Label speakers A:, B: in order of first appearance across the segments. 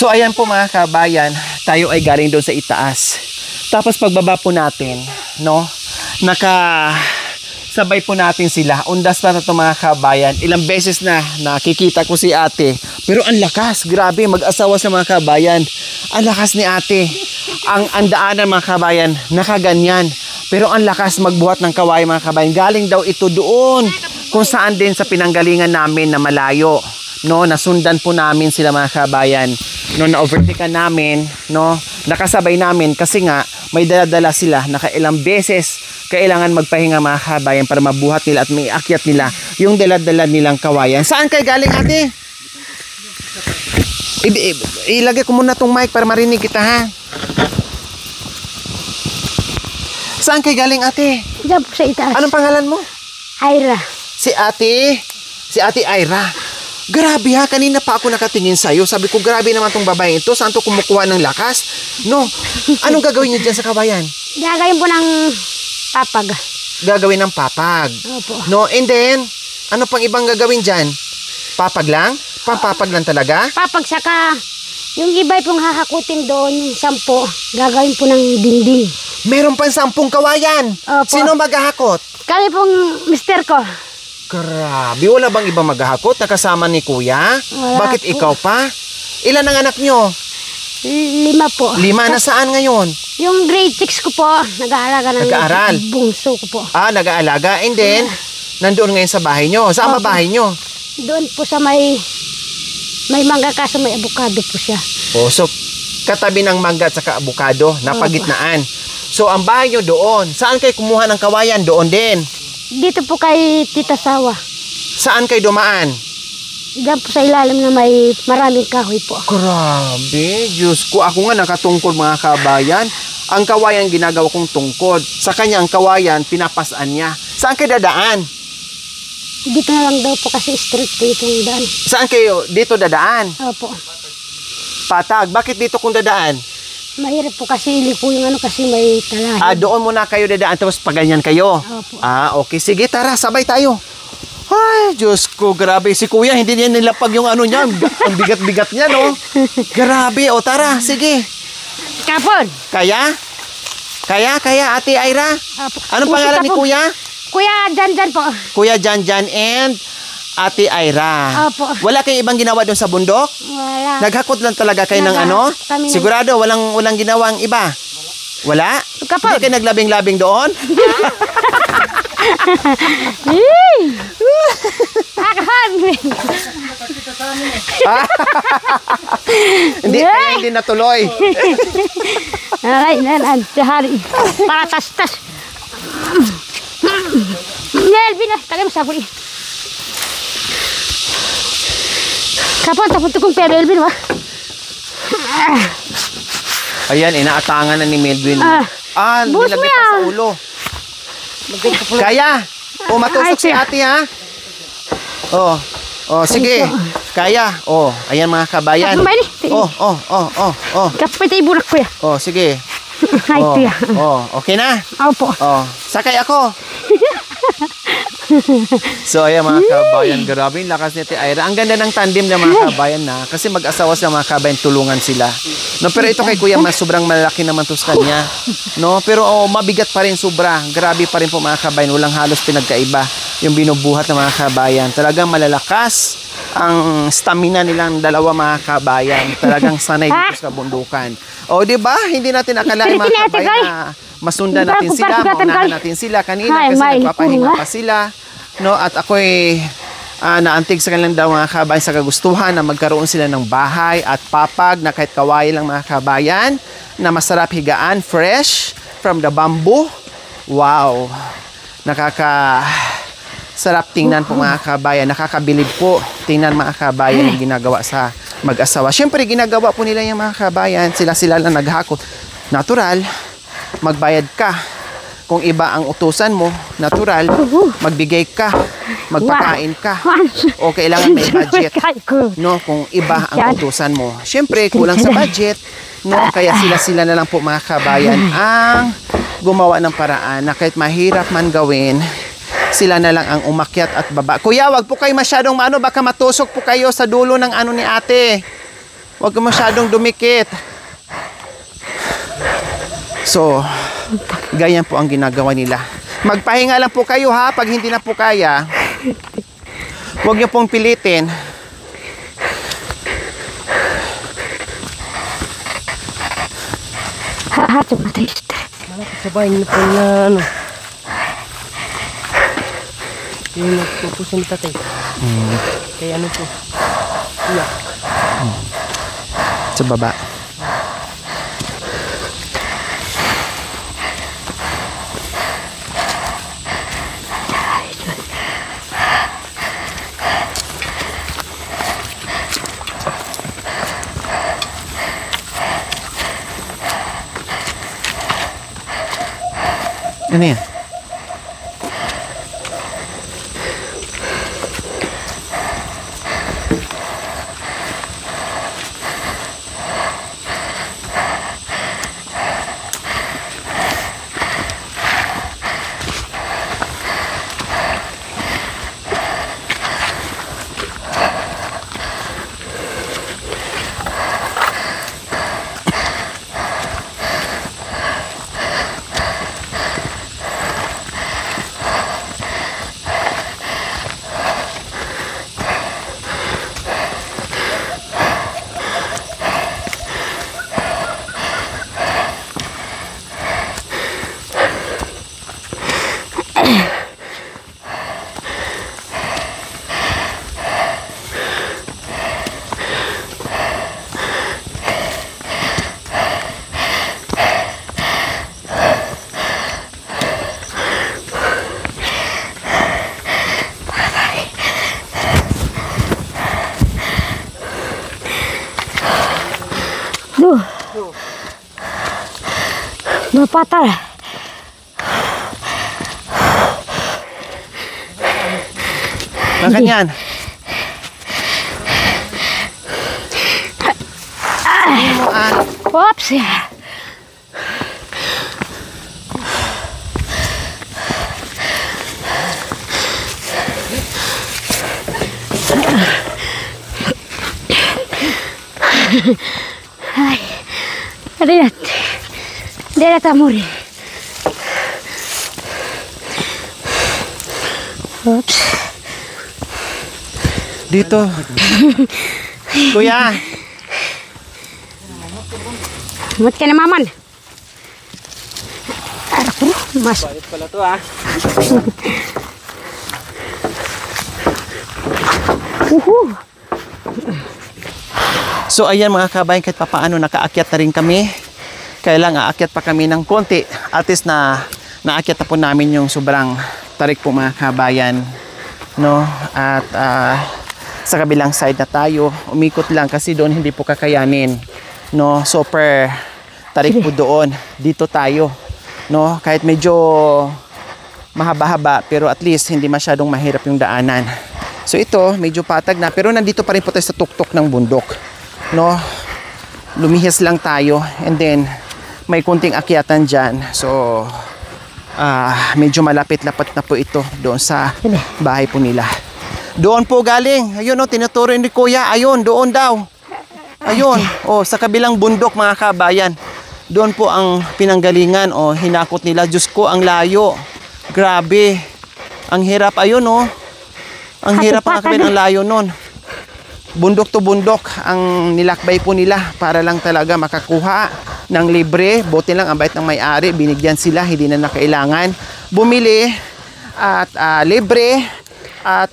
A: So ayan po mga kabayan, tayo ay galing doon sa itaas. Tapos pagbaba po natin, no, sabay po natin sila. Undas pa na ito mga kabayan. Ilang beses na nakikita ko si ate. Pero ang lakas, grabe, mag-asawa sa mga kabayan. Ang lakas ni ate. Ang daanan mga kabayan, nakaganyan. Pero ang lakas magbuhat ng kawayan mga kabayan. Galing daw ito doon kung saan din sa pinanggalingan namin na malayo. No, nasundan po namin sila mga kabayan. No, na-overtaken namin, no, nakasabay namin kasi nga may dala-dala sila, nakailang beses kailangan magpahinga mga kabayan para mabuhat nila at may akyat nila yung dala-dala nilang kawayan. Saan kayo galing ate? Ilagay ko muna tong mic para marinig kita ha. Saan kayo galing ate?
B: Diyan po sa itaas.
A: Anong pangalan mo?
B: Ira.
A: Si ate Ira. Grabe ha, kanina pa ako nakatingin sa'yo. Sabi ko, grabe naman tong babae ito. Saan to kumukuha ng lakas? No, anong gagawin niyo dyan sa kabayan?
B: Gagawin po ng papag.
A: Gagawin ng papag.
B: Opo.
A: No, and then, ano pang ibang gagawin dyan? Papag lang? Papag lang talaga?
B: Papag saka, yung iba pong hahakutin doon, yung 10, gagawin po ng dingding.
A: Meron pang 10 kawayan.
B: Opo.
A: Sino maghahakot?
B: Kami pong mister ko.
A: Grabe, wala bang ibang maghahakot? Nakasama ni kuya?
B: Wala
A: Bakit
B: po.
A: ikaw pa? Ilan ang anak nyo?
B: 5 po.
A: 5, nasaan ngayon?
B: Yung grade 6 ko po, nag-aalaga ng
A: Nag-aaral?
B: bungso ko po.
A: Nag-aalaga. And then, nandoon ngayon sa bahay nyo. Saan ba
B: Opo.
A: bahay nyo?
B: Doon po sa may mangga kaso may abukado po siya.
A: So, katabi ng mangga at saka abukado, napagitnaan. So, ang bahay nyo doon. Saan kayo kumuha ng kawayan? Doon din.
B: Dito po kay Tita Sawa.
A: Saan kayo dumaan?
B: Diyan po sa ilalim na may maraming kahoy po.
A: Grabe, Diyos ko. Ako nga nakatungkod mga kabayan. Ang kawayan ginagawa kong tungkod. Sa kanya ang kawayan, pinapasaan niya. Saan kayo dadaan?
B: Dito na lang daw po kasi straight po itong daan.
A: Saan kayo dito dadaan?
B: Opo.
A: Patag. Bakit dito kung dadaan?
B: Mahirap po kasi iliko yung kasi may talahin.
A: Doon muna kayo dadaan tapos paganyan kayo.
B: Opo.
A: Okay. Sige, tara, sabay tayo. Ay, Diyos ko, grabe. Si kuya, hindi niya nilapag yung ano niya. Ang bigat-bigat niya, no? Grabe. Tara, sige.
B: Kapon!
A: Kaya, Ate Ira?
B: Opo.
A: Anong pangalan ni kuya?
B: Kuya Janjan po.
A: Kuya Janjan and Ate Ira.
B: Opo.
A: Wala kayong ibang ginawa doon sa bundok?
B: Wala.
A: Naghakot lang talaga kayo ng
B: Kami ng-
A: Sigurado, walang ginawang iba? Wala?
B: Kapon!
A: Hindi kayo naglabing-labing doon? Hindi natuloy.
B: Aray, nan, sehari. Para tas. Nelvin, kalian saburi. Kapon, tapos tukong pero Elvin, wah.
A: Ayan, inaatangan na ni Melvin.
B: Bus
A: Nilagay
B: mo
A: pa sa
B: yan.
A: ulo. Kaya, matusok si ate ha. Sige. Kaya. Ayan mga kabayan.
B: Kapit ay burak ko ya.
A: Sige.
B: Ay, tiya.
A: Okay na?
B: Opo.
A: Sakay ako. So ayan mga kabayan, grabe yung lakas ni Ate Ira. Ang ganda ng tandem ng mga kabayan na kasi mag-asawa sa mga kabayan, tulungan sila. No, pero ito kay kuya mas sobrang malaki naman to sa kanya. No, pero mabigat pa rin sobra. Grabe pa rin po mga kabayan, walang halos pinagkaiba yung binubuhat ng mga kabayan. Talagang malalakas ang stamina nilang dalawa mga kabayan. Talagang sanay dito sa bundukan. Di ba? Hindi natin akalain mga kabayan na masundan natin sila, maunahan natin sila kanina kasi nagpapahinga pa sila. No, at ako'y naantig sa kanilang daw mga kabayan sa kagustuhan na magkaroon sila ng bahay at papag na kahit kawaii lang mga kabayan na masarap higaan, fresh from the bamboo. Wow! Sarap tingnan po mga kabayan. Nakakabilib po tingnan mga kabayan yung ginagawa sa mag-asawa. Siyempre, ginagawa po nila yung mga kabayan. Sila lang naghakot. Natural, magbayad ka. Kung iba ang utusan mo, natural, magbigay ka, magpakain ka. O kailangan may budget. No, kung iba ang utusan mo. Siyempre, kulang sa budget. No, kaya sila na lang po mga kabayan ang gumawa ng paraan na kahit mahirap man gawin, sila na lang ang umakyat at baba. Kuya, wag po kayo masyadong baka matusok po kayo sa dulo ng ni ate. Huwag ka masyadong dumikit. So, ganyan po ang ginagawa nila. Magpahinga lang po kayo ha, pag hindi na po kaya. Huwag niyo pong pilitin.
B: Hahatog na tayo.
C: Sabahin na po na ano. Yung nagpupusin ni tatay. Kaya ano po. Iyak.
A: Sa baba. Ano yan?
B: Patay.
A: Bakit yan?
B: Oops. Ay. Adat. Adat amore. Oops.
A: Dito. Kuya.
B: Mat ka na maman. Mas.
C: Bayad pala to ah.
A: So ayan mga kabayan, kahit papaano nakaakyat na rin kami. Kailang aakyat pa kami ng konti. At least na naakyat na po namin yung sobrang tarik po mga kabayan. No? At sa kabilang side na tayo, umikot lang kasi doon hindi po kakayanin. No? Super tarik po doon. Dito tayo. No? Kahit medyo mahaba-haba pero at least hindi masyadong mahirap yung daanan. So ito, medyo patag na pero nandito pa rin po tayo sa tuktok ng bundok. No? Lumihis lang tayo and then may kunting akyatan dyan. So medyo malapit-lapit na po ito doon sa bahay po nila. Doon po galing. Ayun o, tinuturo ni Kuya. Ayun, doon daw. Ayun, o sa kabilang bundok mga kabayan. Doon po ang pinanggalingan o hinakot nila. Diyos ko, ang layo. Grabe. Ang hirap. Ayun o. Ang hirap mga kabayan, ang layo nun. Bundok to bundok ang nilakbay po nila para lang talaga makakuha ng libre. Buti lang ang bait ng may-ari, binigyan sila, hindi na nakailangan bumili at libre at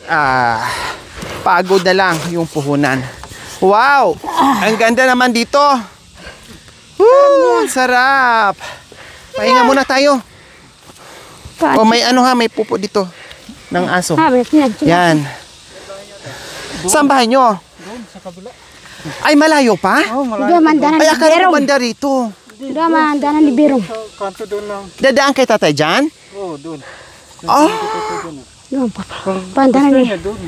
A: pagod na lang yung puhunan. Wow! Ang ganda naman dito. Woo! Sarap! Pahinga muna tayo. O may ano ha, may pupo dito ng aso. Yan. Saan bahay nyo?
C: Sa kabila.
A: Ay, malayo pa?
C: Oh, malayo.
B: Doon mandanan
A: Ay,
B: ni
A: akala ko
B: Berong.
A: banda rito.
B: Doon mandanan ni Berong.
C: Sa kanto doon lang.
A: Dadaan kay tatay dyan?
C: Oh, doon.
A: Oh,
B: Doon pa. Pandanan ni.
C: Doon.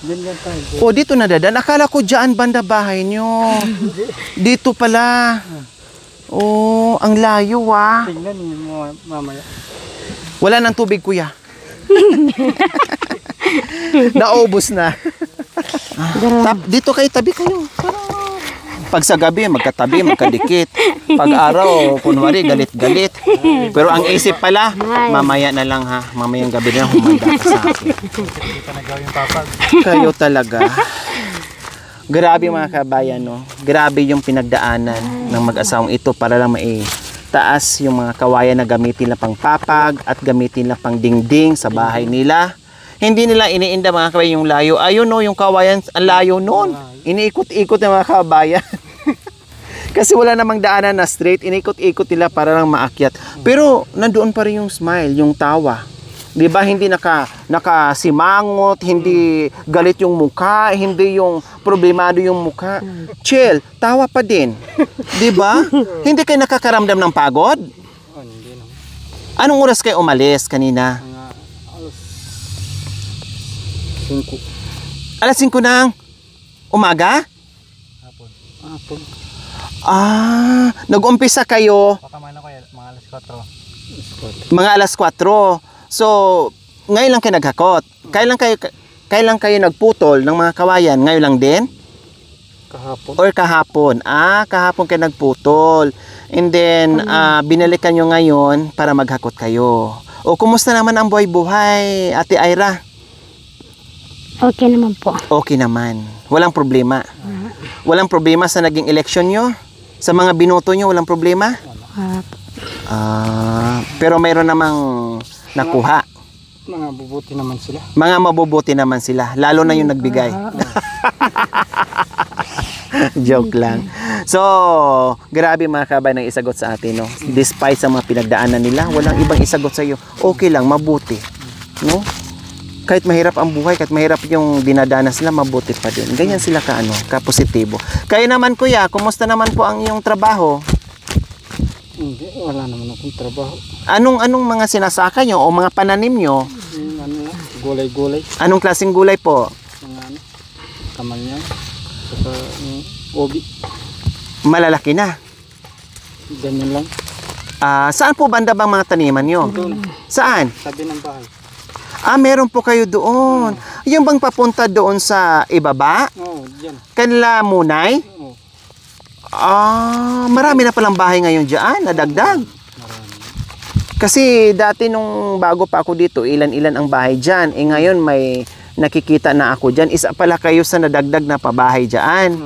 C: Diyan lang tayo.
A: oh dito na dadaan. Akala ko dyan banda bahay nyo. Dito pala. Oh, ang layo ah.
C: Tingnan niyo mamaya.
A: Wala nang tubig, kuya. Naubos na. Dito kayo, tabi kayo. Pag sa gabi, magkatabi, magkadikit. Pag araw, kunwari, galit-galit. Pero ang isip pala, mamaya na lang ha. Mamayang gabi na humanda ka sa akin. Kayo talaga. Grabe mga kabayan, no? Grabe yung pinagdaanan ng mag-asawang ito para lang taas yung mga kawayan na gamitin na pang papag at gamitin na pang dingding sa bahay nila. Hindi nila iniinda mga kabayan yung layo. Ayun no, yung kawayan, ang layo nun. Iniikot-ikot ng mga kabayan. Kasi wala namang daanan na straight, inikot-ikot nila para lang maakyat. Pero nandoon pa rin yung smile, yung tawa. 'Di ba? Hindi nakasimangot, hindi galit yung mukha, hindi yung problemado yung mukha. Chill, tawa pa din. 'Di ba? Hindi kayo nakakaramdam ng pagod?
C: Hindi naman.
A: Anong oras kayo umalis kanina?
C: Alas 5.
A: Alas 5 ng umaga?
C: Hapon.
A: Nag-umpisa kayo
C: Pakaman ako mga alas 4.
A: mga alas 4. So, ngayon lang kayo naghakot. Kailan kayo nagputol ng mga kawayan? Ngayon lang din?
C: Kahapon.
A: Or kahapon? Kahapon kayo nagputol. And then, binalikan nyo ngayon para maghakot kayo. O, kumusta naman ang buhay-buhay, Ate Ira?
B: Okay naman po.
A: Okay naman. Walang problema. Walang problema sa naging eleksyon nyo? Sa mga binoto nyo, walang problema? Pero mayroon namang nakuha.
C: Mga bubuti naman sila.
A: Mga mabubuti naman sila. Lalo na yung nagbigay. Joke lang. So, grabe mga kabayan ang isagot sa atin, no? Despite sa mga pinagdaanan nila, walang ibang isagot sa iyo. Okay lang, mabuti. No? Kahit mahirap ang buhay, kahit mahirap yung dinadanas nila, mabuti pa din. Ganyan sila ka-positibo. Kayo naman kuya, kumusta naman po ang iyong trabaho?
C: Hindi, wala naman akong trabaho.
A: Anong mga sinasaka nyo o mga pananim nyo?
C: Gulay-gulay.
A: Anong klaseng gulay po?
C: Mga kamalyan. Saka obi.
A: Malalaki na.
C: Ganyan lang.
A: Saan po banda bang mga taniman nyo?
C: Doon.
A: Saan?
C: Sabi ng bahay.
A: Meron po kayo doon. Yung bang papunta doon sa ibaba?
C: Oo, dyan.
A: Kanila Munay?
C: Oo.
A: Marami na palang bahay ngayon dyan, nadagdag.
C: Marami.
A: Kasi dati nung bago pa ako dito, ilan-ilan ang bahay dyan. Ngayon may nakikita na ako dyan. Isa pala kayo sa nadagdag na pabahay dyan.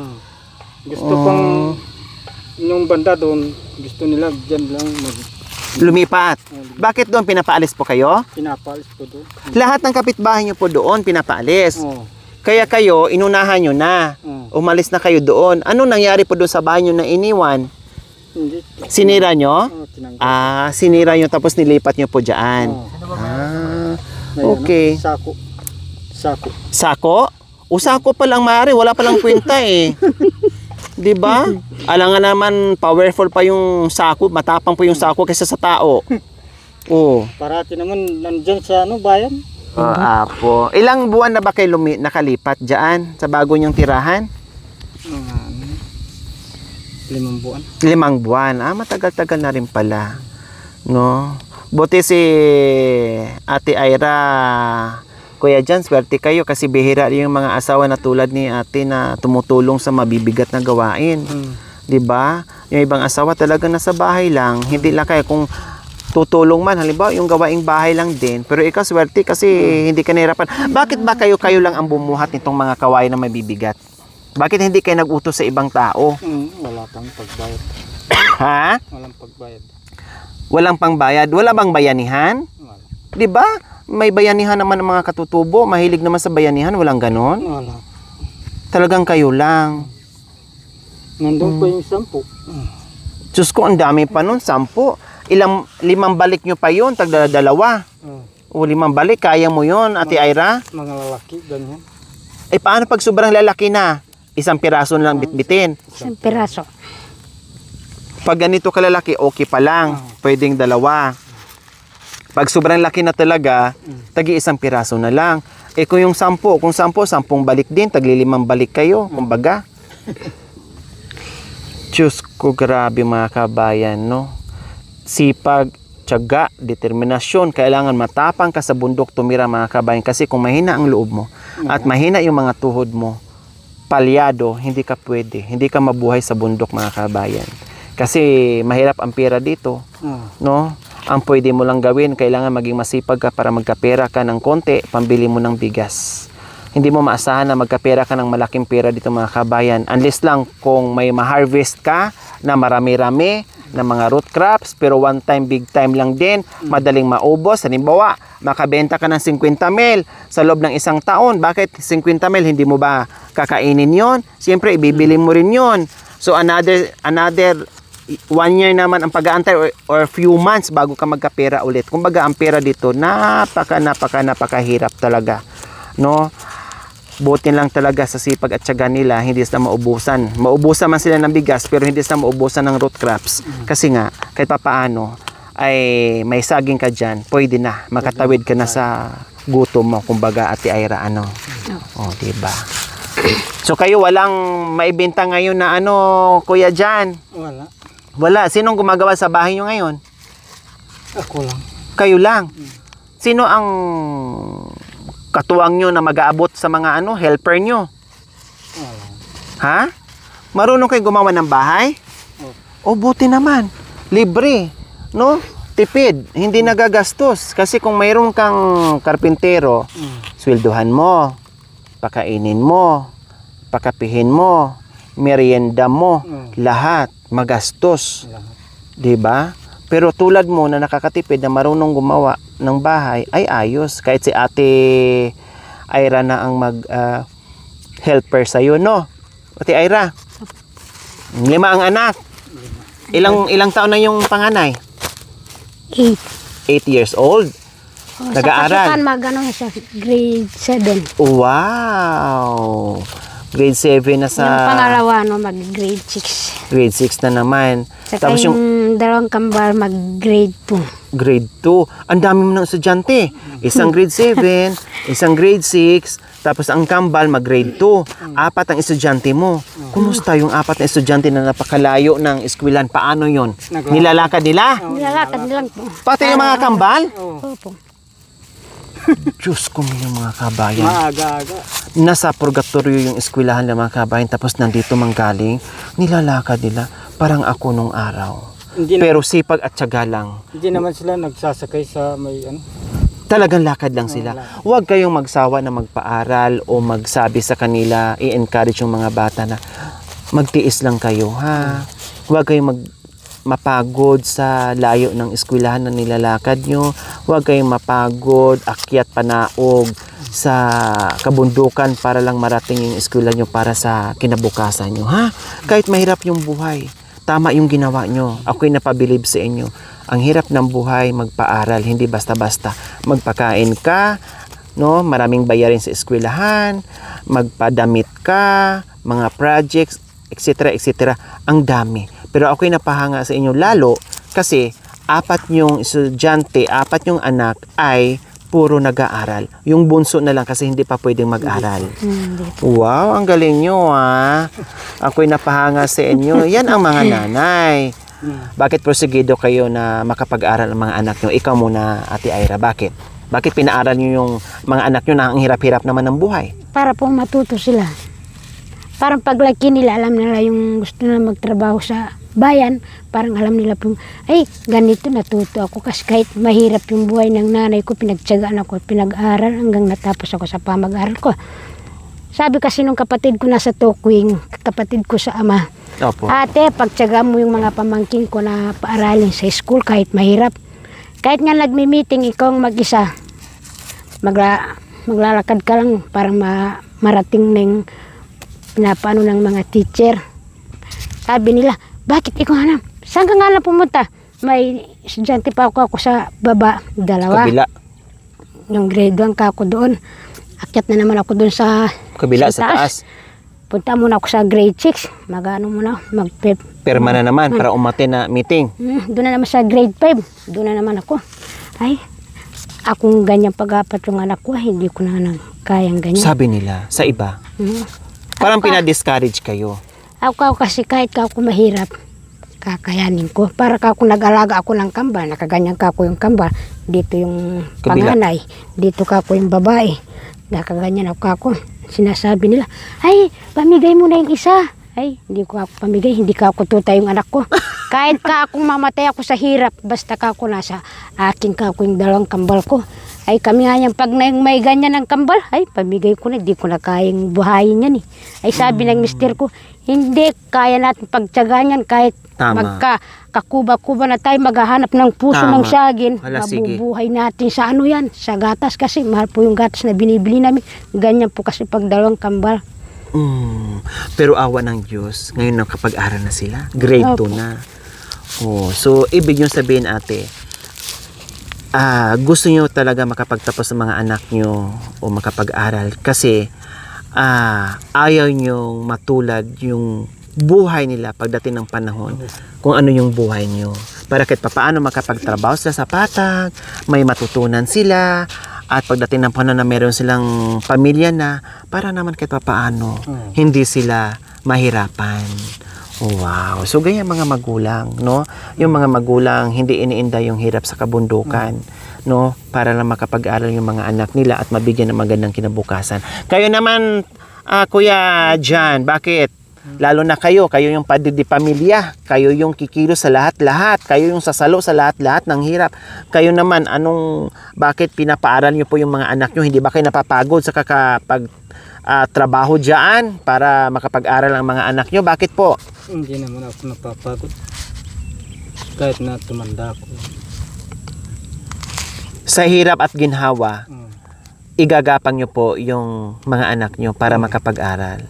C: Gusto pang yung banda doon, gusto nila dyan lang
A: Lumipat. Bakit doon pinapaalis po kayo?
C: pinapalis po doon.
A: Lahat ng kapitbahay nyo po doon pinapaalis.
C: Oo.
A: Kaya kayo, inunahan nyo na. Umalis na kayo doon. Anong nangyari po doon sa bahay nyo na iniwan?
C: Hindi.
A: Sinira nyo?
C: Tinanggal.
A: Sinira nyo tapos nilipat nyo po dyan. Okay.
C: Sako.
A: Sako? Sako pa lang maaari. Wala pa lang kwenta eh. Diba? Alangan naman, powerful pa yung sako. Matapang po yung sako kaysa sa tao.
C: Parati naman nandyan sa bayan.
A: Apo. Ilang buwan na ba kayo nakalipat dyan sa bago nyong tirahan?
C: 5 buwan.
A: 5 buwan. Matagal-tagal na rin pala. No? Buti si Ate Ira, Kuya Jan, swerte kayo kasi bihira yung mga asawa na tulad ni ate na tumutulong sa mabibigat na gawain. 'Di ba? Yung ibang asawa talaga nasa bahay lang, hindi lang kaya kung tutulong man, halimbawa yung gawaing bahay lang din, pero ikaw swerte kasi hindi ka nahirapan. Bakit ba kayo lang ang bumuhat nitong mga kawain na mabibigat? Bakit hindi kayo nag-utos sa ibang tao?
C: Wala pang pagbayad.
A: Ha?
C: Walang pagbayad.
A: Walang pangbayad? Wala bang bayanihan?
C: Wala.
A: 'Di ba? May bayanihan naman ng mga katutubo, mahilig naman sa bayanihan, walang ganon?
C: Wala.
A: Talagang kayo lang.
C: Nandun pa yung 10.
A: Diyos ko, ang dami pa nun, 10. 5 balik nyo pa yun, tagdala-dalawa. O 5 balik, kaya mo yun, Ate Ira?
C: Mga lalaki, ganyan.
A: Paano pag sobrang lalaki na? 1 piraso na lang bitbitin.
B: 1 piraso.
A: Pag ganito kalalaki, okay pa lang. Pwedeng 2. Pag sobrang laki na talaga, tagi 1 piraso na lang. Kung yung 10, 10 balik din, tagli 5 balik kayo, kumbaga. Diyos ko, grabe mga kabayan, no? Sipag, tiyaga, determinasyon, kailangan matapang ka sa bundok tumira mga kabayan kasi kung mahina ang loob mo at mahina yung mga tuhod mo, palyado, hindi ka pwede. Hindi ka mabuhay sa bundok, mga kabayan. Kasi mahirap ang pera dito, no? Ang pwede mo lang gawin, kailangan maging masipag ka para magkapera ka ng konti, pambili mo ng bigas. Hindi mo maasahan na magkapera ka ng malaking pera dito, mga kabayan. Unless lang kung may ma-harvest ka na marami-rami na mga root crops, pero one time, big time lang din, madaling maubos. Halimbawa, makabenta ka ng 50 mil sa loob ng isang taon. Bakit 50 mil? Hindi mo ba kakainin yon? Siyempre, ibibili mo rin yon. So, another 1 year naman ang pag-aantay or few months bago ka magkapera ulit. Kumbaga, ang pera dito, napakahirap talaga. No? Buti lang talaga sa sipag at tiyaga nila, hindi sila maubusan. Maubusan man sila ng bigas, pero hindi sila maubusan ng root crops. Kasi nga, kahit papaano, ay may saging ka dyan, pwede na, makatawid ka na sa gutom mo, kumbaga, Ate Ira, ano? O, diba? So, kayo walang maibenta ngayon na Kuya Jan? Wala. Sinong gumagawa sa bahay nyo ngayon?
C: Ako lang.
A: Kayo lang? Sino ang katuwang nyo na mag-aabot sa mga helper nyo? Ha? Marunong kayo gumawa ng bahay? O, buti naman. Libre. No? Tipid. Hindi nagagastos. Kasi kung mayroon kang karpintero, swelduhan mo, pakainin mo, pakapihin mo, merienda mo, lahat magastos. Diba? Pero tulad mo na nakakatipid na marunong gumawa ng bahay, ay ayos. Kahit si Ate Ira na ang mag-helper sa'yo, no? Ate Ira, 5 ang anak. Ilang taon na yung panganay?
B: 8.
A: 8 years old. Nag-aaral.
B: Sa kasukan siya, grade 7.
A: Wow! Grade 7 na sa...
B: Yung pangalawa, mag-grade 6.
A: Grade 6 na naman.
B: Saka
A: Tapos
B: yung dalawang kambal, mag-grade 2.
A: Grade 2. Ang dami mo ng estudyante. Isang grade 7, isang grade 6, tapos ang kambal mag-grade 2. 4 ang estudyante mo. Kumusta yung 4 na estudyante na napakalayo ng eskwelahan? Paano yon? Nilalakad nila?
B: Nilalakad nilang po.
A: Pati yung mga kambal?
B: Opo.
A: Diyos ko, yung mga kabayan.
C: Maaga-aga.
A: Nasa purgatorio yung eskwelahan ng mga kabayan, tapos nandito manggaling, nilalakad nila. Parang ako nung araw. Pero sipag at tiyaga lang.
C: Hindi naman sila nagsasakay sa may
A: Talagang lakad lang sila. Huwag kayong magsawa na magpaaral o magsabi sa kanila, i-encourage yung mga bata na magtiis lang kayo, ha? Huwag kayong mapagod sa layo ng eskwelahan na nilalakad nyo. Huwag kayong mapagod, akyat panaog sa kabundukan para lang marating yung eskwela nyo para sa kinabukasan nyo, ha? Kahit mahirap yung buhay, tama yung ginawa nyo. Ako'y napabilib sa inyo. Ang hirap ng buhay, magpaaral, hindi basta-basta. Magpakain ka, no? Maraming bayarin sa eskwelahan, magpadamit ka, mga projects, etc. etc. Ang dami. Pero ako'y napahanga sa inyo lalo kasi 4 yung estudyante, 4 yung anak ay puro nag-aaral. Yung bunso na lang kasi hindi pa pwedeng mag-aral. Wow, ang galing nyo, ha? Ako'y napahanga sa inyo. Yan ang mga nanay. Bakit prosigido kayo na makapag-aral ang mga anak nyo? Ikaw muna, Ate Ira, bakit? Bakit pinaaral nyo yung mga anak nyo na ang hirap-hirap naman ng buhay?
B: Para po matuto sila. Parang paglaki nila, alam nila yung gusto na magtrabaho sa bayan. Parang alam nila po, ay, ganito natuto ako. Kasi kahit mahirap yung buhay ng nanay ko, pinagtyagaan ako, pinag-aral hanggang natapos ako sa pamag-aral ko. Sabi kasi nung kapatid ko nasa Tokwing, kapatid ko sa ama,
A: Opo.
B: ate, pagtyaga mo yung mga pamangkin ko na paaralin sa school kahit mahirap. Kahit nga nagmi-meeting ikaw mag-isa, maglalakad ka lang para marating ng pinapaano ng mga teacher. Sabi nila, bakit ikaw hanap? Saan ka nga lang pumunta? May estudyante pa ako sa baba, 2.
A: Kabila.
B: Yung grade 1 ka ako doon. Akyat na naman ako doon sa
A: Kabila sa taas.
B: Punta muna ako sa grade 6. Mag-ano muna,
A: Perma na naman para umaten na meeting.
B: Doon na naman sa grade 5. Doon na naman ako. Ay, akong ganyan pag-apat yung anak ko, hindi ko na kayang ganyan.
A: Sabi nila, sa iba, parang pinadiscourage kayo.
B: Ako kasi kahit ako mahirap, kakayanin ko. Para ako nag-alaga ako ng kambal, nakaganyan ako yung kambal. Dito yung
A: Kabila.
B: panganay, dito ako yung babae. Nakaganyan ako. sinasabi nila, ay, pamigay mo na yung isa. Ay, hindi ko ako pamigay, hindi ka ako tutay yung anak ko. Kahit ka akong mamatay ako sa hirap, basta ka ako nasa akin ka ako yung dalawang kambal ko. Ay, kami nga yan, pag may ganyan ng kambal, ay, pamigay ko na, hindi ko na kayang buhayin yan eh. Ay, sabi ng mister ko, hindi, kaya natin pagtyagaan yan kahit
A: Tama.
B: magkakuba-kuba na tayo, maghahanap ng puso
A: Tama.
B: ng saging,
A: Hala, sige.
B: mabubuhay natin sa ano yan, sa gatas kasi, mahal po yung gatas na binibili namin. Ganyan po kasi pag dalawang kambal.
A: Pero awa ng Diyos, ngayon nakapag-aral na sila. Grade 2 na. Oh, so, ibig yung sabihin, ate, gusto nyo talaga makapagtapos ng mga anak nyo o makapag-aral kasi ayaw nyo matulad yung buhay nila pagdating ng panahon kung ano yung buhay nyo. Para kahit papaano makapagtrabaho sila sa patag, may matutunan sila, at pagdating ng panahon na meron silang pamilya na, para naman kahit papaano, hindi sila mahirapan. Wow. So, ganyan mga magulang, no? Yung mga magulang, hindi iniinda yung hirap sa kabundukan, no? Para lang makapag-aral yung mga anak nila at mabigyan ng magandang kinabukasan. Kayo naman, Kuya Jan, bakit? Lalo na kayo yung padre de pamilya, kayo yung kikilo sa lahat-lahat, kayo yung sasalo sa lahat-lahat ng hirap. Kayo naman, bakit pinapaaral nyo po yung mga anak nyo? Hindi ba kayo napapagod sa trabaho dyan para makapag-aral ang mga anak nyo? Bakit po?
C: Hindi naman ako napapagod. Kahit na tumanda ako.
A: Sa hirap at ginhawa, igagapang nyo po yung mga anak nyo para makapag-aral.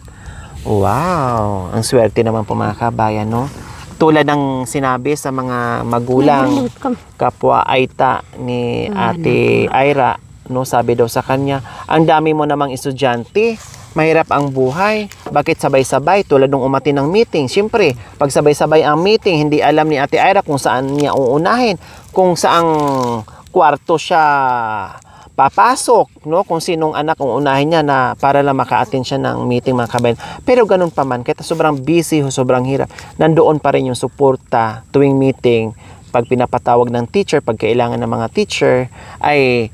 A: Wow! Ang swerte naman po mga kabayan, no? Tulad ng sinabi sa mga magulang, kapwa Aita ni Ate Ira, no? Sabi daw sa kanya, ang dami mo namang estudyante, mahirap ang buhay. Bakit sabay-sabay? Tulad nung umatin ng meeting. Siyempre, pag sabay-sabay ang meeting, hindi alam ni Ate Ira kung saan niya uunahin, kung saang kwarto siya papasok, no? Kung sinong anak ang unahin niya na para lang maka-attend siya ng meeting mga kabayan. Pero ganun pa man, kahit sobrang busy o sobrang hirap, nandoon pa rin yung suporta tuwing meeting. Pag pinapatawag ng teacher, pag kailangan ng mga teacher, ay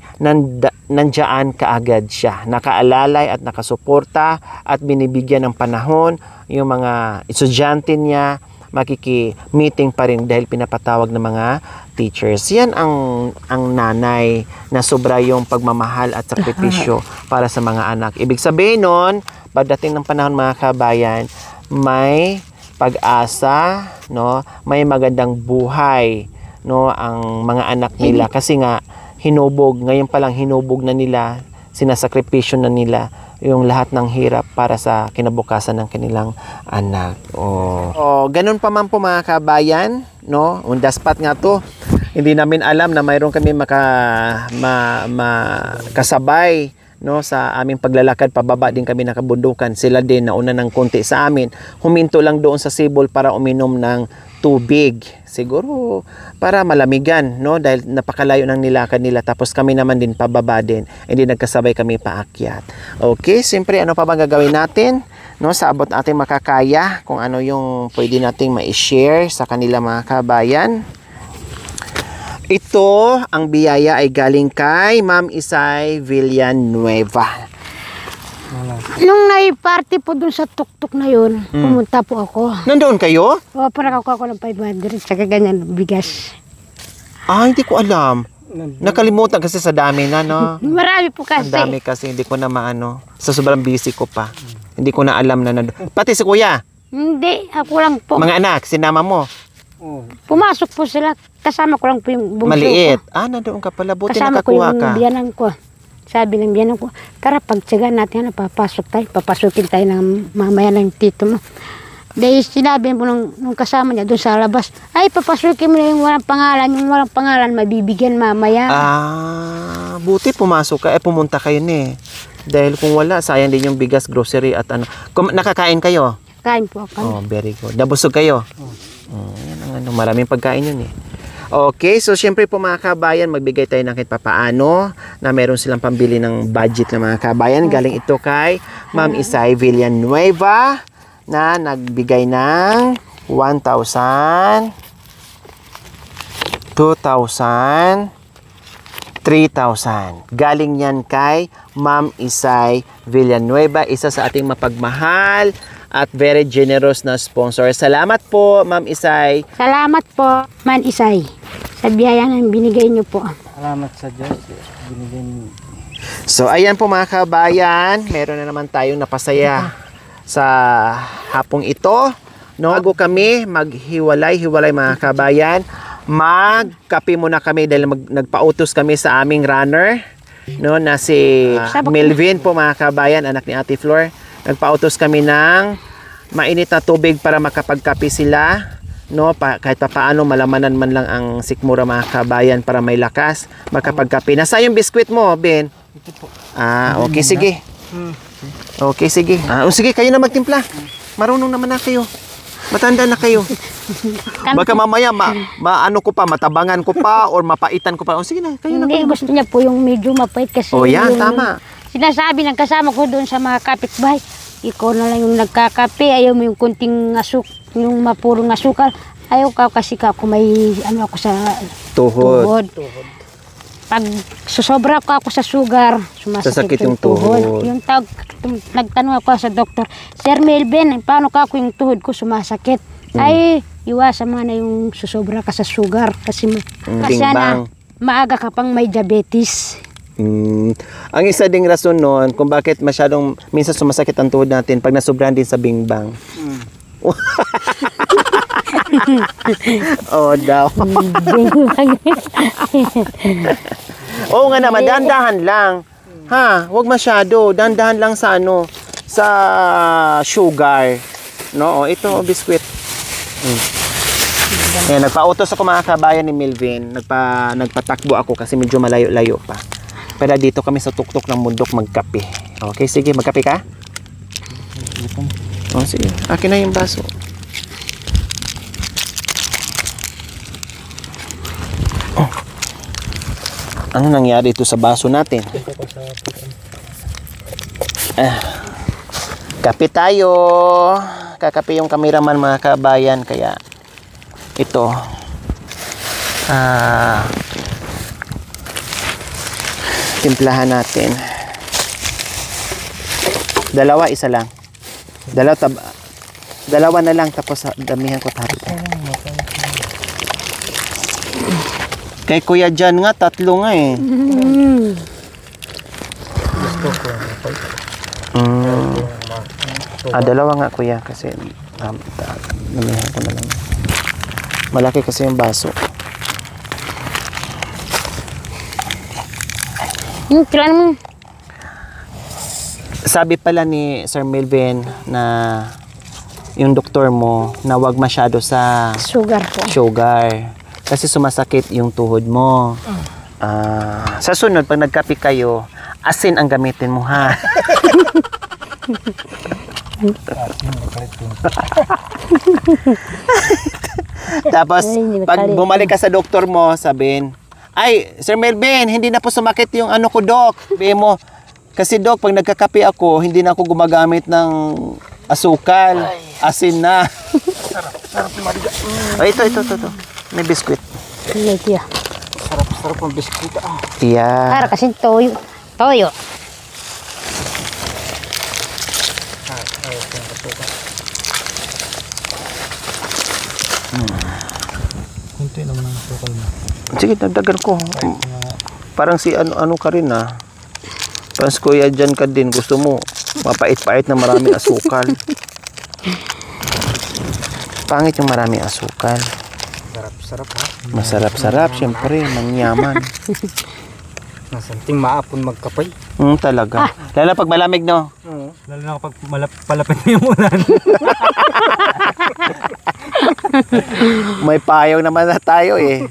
A: nandyan kaagad siya. Nakaalalay at nakasuporta at binibigyan ng panahon yung mga estudyante niya, makiki-meeting pa rin dahil pinapatawag ng mga teachers. Yan ang nanay na sobra yung pagmamahal at sakripisyo para sa mga anak. Ibig sabihin nun, pagdating ng panahon mga kabayan, may pag-asa, no? May magandang buhay, no? Ang mga anak nila kasi nga hinubog, ngayon pa lang hinubog na nila, sinasakripisyo na nila yung lahat ng hirap para sa kinabukasan ng kanilang anak. Ganun pa man po mga kabayan, no? On the spot nga to. Hindi namin alam na mayroon kami kasabay, no, sa aming paglalakad pababa din kami nakabundukan. Sila din nauna ng konti sa amin. Huminto lang doon sa sibol para uminom ng tubig. Siguro para malamigan, no, dahil napakalayo ng nilakad nila. Tapos kami naman din pababa din. Hindi nagkasabay kami paakyat. Okay, siyempre ano pa bang gagawin natin? No, sa abot ating makakaya, kung ano yung pwede nating ma-share sa kanila mga kabayan. Ito, ang biyaya ay galing kay Ma'am Isay Villanueva.
B: Nung nai-party po dun sa tuktok na yun, pumunta po ako.
A: Nandoon kayo?
B: O, parang ako ng 500, saka ganyan, bigas.
A: Hindi ko alam. Nakalimutan kasi sa dami na, no?
B: Marami po
A: Ang
B: kasi.
A: dami kasi, hindi ko na maano. Sa sobrang busy ko pa. Hindi ko na alam na nandoon. Pati si kuya,
B: Hindi, ako lang po.
A: mga anak, sinama mo.
B: Pumasok po sila, kasama ko lang po yung bungso
A: Maliit.
B: ko.
A: Nandoon ka pala. Buti
B: Kasama ko
A: nakakuha
B: yung
A: ka.
B: biyanan ko. Sabi ng biyanan ko, tara pagtsagaan natin, papasok tayo, papasukin tayo ng mamaya ng tito mo. Dahil sinabi mo nung kasama niya doon sa labas, ay papasukin mo na yung walang pangalan, mabibigyan mamaya.
A: Buti pumasok ka. Pumunta kayo ni. Dahil kung wala, sayang din yung bigas, grocery at ano. Nakakain kayo?
B: Kain po ako.
A: Very good. Nabusog kayo? Yan ang ano, maraming pagkain yun eh. Okay, so syempre po mga kabayan, magbigay tayo ng kahit papaano na meron silang pambili ng budget ng mga kabayan. Galing ito kay Ma'am Isay Villanueva na nagbigay ng 1,000, 2,000, 3,000, 3,000. Galing yan kay Ma'am Isay Villanueva, isa sa ating mapagmahal at very generous na sponsor. Salamat po, Ma'am Isay.
B: Salamat po, Man Isay, sa biyaya na binigay niyo po.
C: Salamat sa Diyos. Binigay niyo.
A: So, ayan po mga kabayan, meron na naman tayong napasaya sa hapong ito. No, bago kami maghiwalay-hiwalay mga kabayan, magkape muna kami dahil nagpautos kami sa aming runner, no, na si Melvin po mga kabayan, anak ni Ate Flor. Nagpautos kami ng mainit na tubig para makapagkape sila, no, kahit pa paano malamanan man lang ang sikmura mga kabayan para may lakas makapagkape. Nasa yung biskwit mo, Ben?
C: Ito po.
A: Okay, sige. Okay, sige. Sige, kayo na magtimpla. Marunong naman na kayo. Matanda na kayo. Baka mamaya maano ko pa, matabangan ko pa or mapaitan ko pa. Sige na, kayo na.
B: Hindi, gusto niya po yung medyo mapait kasi
A: yan,
B: yung
A: tama.
B: Sinasabi ng kasama ko doon sa mga kapitbahay, ikaw na lang yung nagkakape, ayaw mo yung kunting yung mapurong asukal. Ayaw ka kasi ako may ano ako sa
A: Tuhod.
B: Pag susobra ko ako sa sugar, sumasakit yung tuhod. Yung nagtanong ako sa doktor, Sir Melvin, paano ka ako yung tuhod ko sumasakit? Ay, iwasan mo na yung susobra ka sa sugar kasi sana maaga ka pang may diabetes.
A: Ang isa ding rason noon kung bakit masyadong minsan sumasakit ang tuhod natin pag nasobrahan din sa bingbang. Daw. Oo nga naman, dahan-dahan lang. Ha, wag masyado. Dahan-dahan lang sa sa sugar. No, ito biskwit. Nagpa-autos ako mga kabayan ni Melvin. Nagpatakbo ako kasi medyo malayo-layo pa. Para dito kami sa tuktok ng bundok magkape. Okay, sige, magkape ka? Sige. Akin na yung baso. Ano nangyari ito sa baso natin? Kape tayo. Kakape yung cameraman mga kabayan. Kaya ito. Timplahan natin. Dalawa, isa lang. Dalawa na lang tapos damihan ko tayo. Kay Kuya Jan nga, 3 nga eh. Dalawa nga Kuya kasi damihan ko na lang. Malaki kasi yung baso. Sabi pala ni Sir Melvin na yung doktor mo na wag masyado sa sugar kasi sumasakit yung tuhod mo. Sa sunod pag nagkape kayo, asin ang gamitin mo ha. Tapos pag bumalik ka sa doktor mo, sabihin, ay, Sir Melvin, hindi na po sumakit yung ano ko, Dok. Sabihin mo, kasi Dok, pag nagkakape ako, hindi na ako gumagamit ng asukal. Asin na. Sarap mariga. Ito. May biskwit.
C: Sarap ang biskuit.
A: Yeah.
B: Para kasi toyo.
C: Kunti naman ang asukal mo.
A: Sige, dagdagan ko. Parang si ano ka rin Parang si Kuya dyan ka din. Gusto mo mapait-pait na maraming asukal. Pangit yung maraming asukal.
C: Sarap ha?
A: Masarap-sarap, syempre, mangyaman.
C: Nasanting maapon magkapay.
A: Talaga. Lalo pag malamig, no?
C: Lalo na kapag palapit na yung ulan.
A: May payaw naman na tayo eh.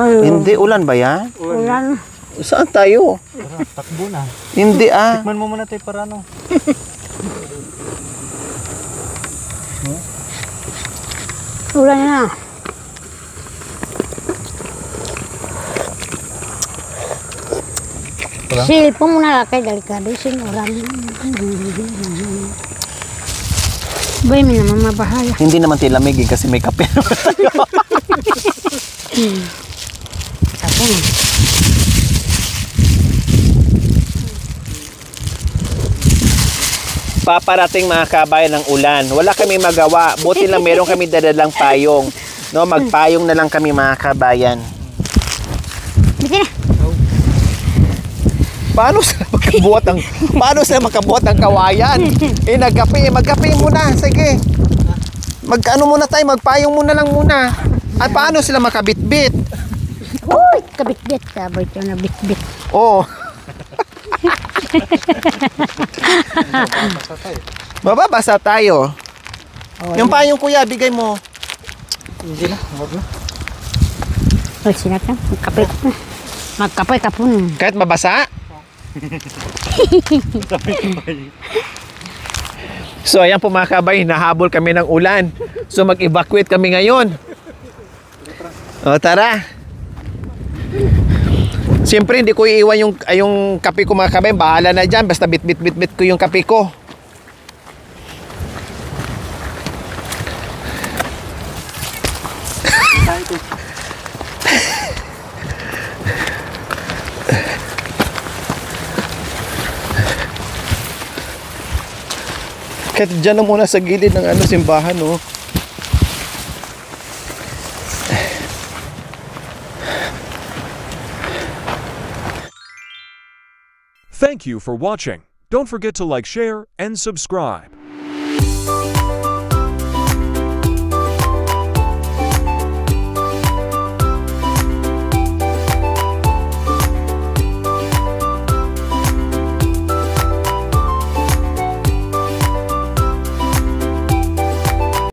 A: Hindi, ulan ba yan?
B: Ulan.
A: Saan tayo?
C: Takbo na.
A: Hindi
C: Tikman mo muna tayo para ano.
B: Ulan na. Silpong mo na kay delikado sinuran. Boy, may naman mabahala.
A: Hindi naman tayo lamig kasi may kape naman tayo.
B: Ako.
A: paparating mga kabayan ng ulan. Wala kami magawa. Buti lang meron kami dadalang payong. No, magpayong na lang kami mga kabayan.
B: Bitin na.
A: Paano sila makabuhat ng kawayan? Magkape muna. Sige. Mag-ano muna tayo, magpayong muna lang muna. Ay, paano sila makabitbit?
B: Uy, kabit-bit. Sabi ito na bit-bit.
A: Oo. Mababasa tayo. Yung payong kuya, bigay mo.
C: Hindi na, huwag na.
B: Uy, sinaka. Magkape ka na. Magkape ka po.
A: Kahit mabasa? So ayan po mga kabay, nahabol kami ng ulan. So mag-evacuate kami ngayon. O tara. Siyempre hindi ko iiwan yung kape ko mga kabay. Bahala na dyan, basta bit ko yung kape ko. Kahit dyan na muna sa gilid ng simbahan, no?
D: Thank you for watching. Don't forget to like, share, and subscribe.